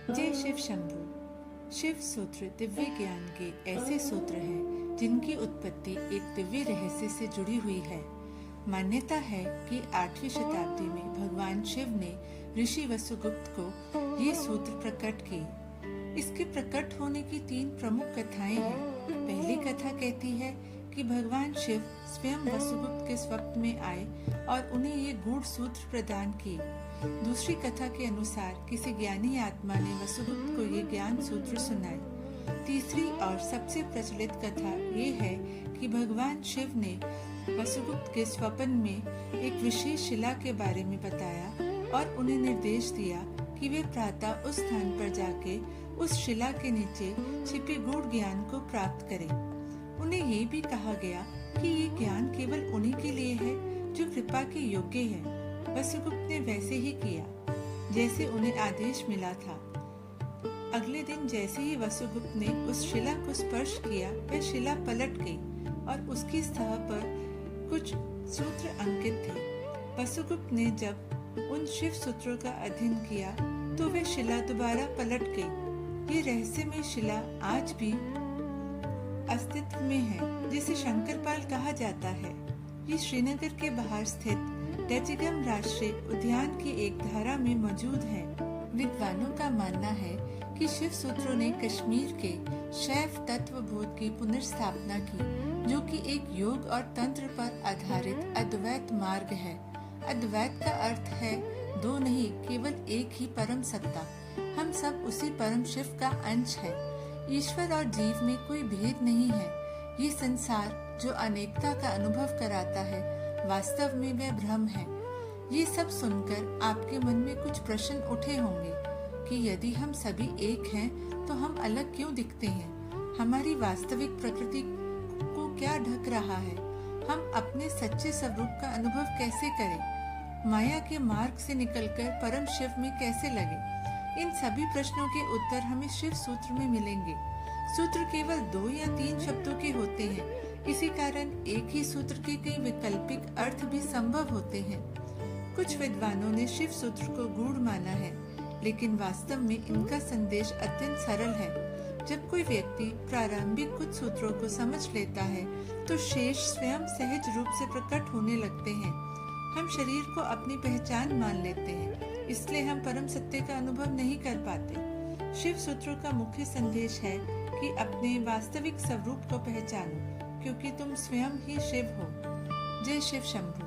जय शिव शंभु। शिव सूत्र दिव्य ज्ञान के ऐसे सूत्र हैं जिनकी उत्पत्ति एक दिव्य रहस्य से जुड़ी हुई है। मान्यता है कि 8वीं शताब्दी में भगवान शिव ने ऋषि वसुगुप्त को ये सूत्र प्रकट किए। इसके प्रकट होने की 3 प्रमुख कथाएं हैं। पहली कथा कहती है कि भगवान शिव स्वयं वसुगुप्त के स्वप्न में आए और उन्हें ये गूढ़ सूत्र प्रदान किए। दूसरी कथा के अनुसार किसी ज्ञानी आत्मा ने वसुगुप्त को ये ज्ञान सूत्र सुनाए। तीसरी और सबसे प्रचलित कथा ये है कि भगवान शिव ने वसुगुप्त के स्वप्न में एक विशेष शिला के बारे में बताया और उन्हें निर्देश दिया कि वे प्रातः उस स्थान पर जाके उस शिला के नीचे छिपे गूढ़ ज्ञान को प्राप्त करें। उन्हें ये भी कहा गया कि ये ज्ञान केवल उन्हीं के लिए है जो कृपा के योग्य है। वसुगुप्त ने वैसे ही किया जैसे उन्हें आदेश मिला था। अगले दिन जैसे ही वसुगुप्त ने उस शिला को स्पर्श किया, वह शिला पलट गई और उसकी सतह पर कुछ सूत्र अंकित थे। वसुगुप्त ने जब उन शिव सूत्रों का अध्ययन किया तो वह शिला दोबारा पलट गई। ये रहस्यमय शिला आज भी अस्तित्व में है, जिसे शंकरपाल कहा जाता है। ये श्रीनगर के बाहर स्थित डचीगम राष्ट्रीय उद्यान की एक धारा में मौजूद है। विद्वानों का मानना है कि शिव सूत्रों ने कश्मीर के शैव तत्वबोध की पुनर्स्थापना की, जो कि एक योग और तंत्र पर आधारित अद्वैत मार्ग है। अद्वैत का अर्थ है दो नहीं, केवल एक ही परम सत्ता। हम सब उसी परम शिव का अंश है। ईश्वर और जीव में कोई भेद नहीं है। ये संसार जो अनेकता का अनुभव कराता है, वास्तव में वह भ्रम है। ये सब सुनकर आपके मन में कुछ प्रश्न उठे होंगे कि यदि हम सभी एक हैं तो हम अलग क्यों दिखते हैं? हमारी वास्तविक प्रकृति को क्या ढक रहा है? हम अपने सच्चे स्वरूप का अनुभव कैसे करें? माया के मार्ग से निकलकर परम शिव में कैसे लगे? इन सभी प्रश्नों के उत्तर हमें शिव सूत्र में मिलेंगे। सूत्र केवल 2 या 3 शब्दों के होते हैं। इसी कारण एक ही सूत्र के कई वैकल्पिक अर्थ भी संभव होते हैं। कुछ विद्वानों ने शिव सूत्र को गूढ़ माना है, लेकिन वास्तव में इनका संदेश अत्यंत सरल है। जब कोई व्यक्ति प्रारंभिक कुछ सूत्रों को समझ लेता है तो शेष स्वयं सहज रूप से प्रकट होने लगते हैं। हम शरीर को अपनी पहचान मान लेते हैं, इसलिए हम परम सत्य का अनुभव नहीं कर पाते। शिव सूत्रों का मुख्य संदेश है कि अपने वास्तविक स्वरूप को पहचानो, क्योंकि तुम स्वयं ही शिव हो। जय शिव शंभु।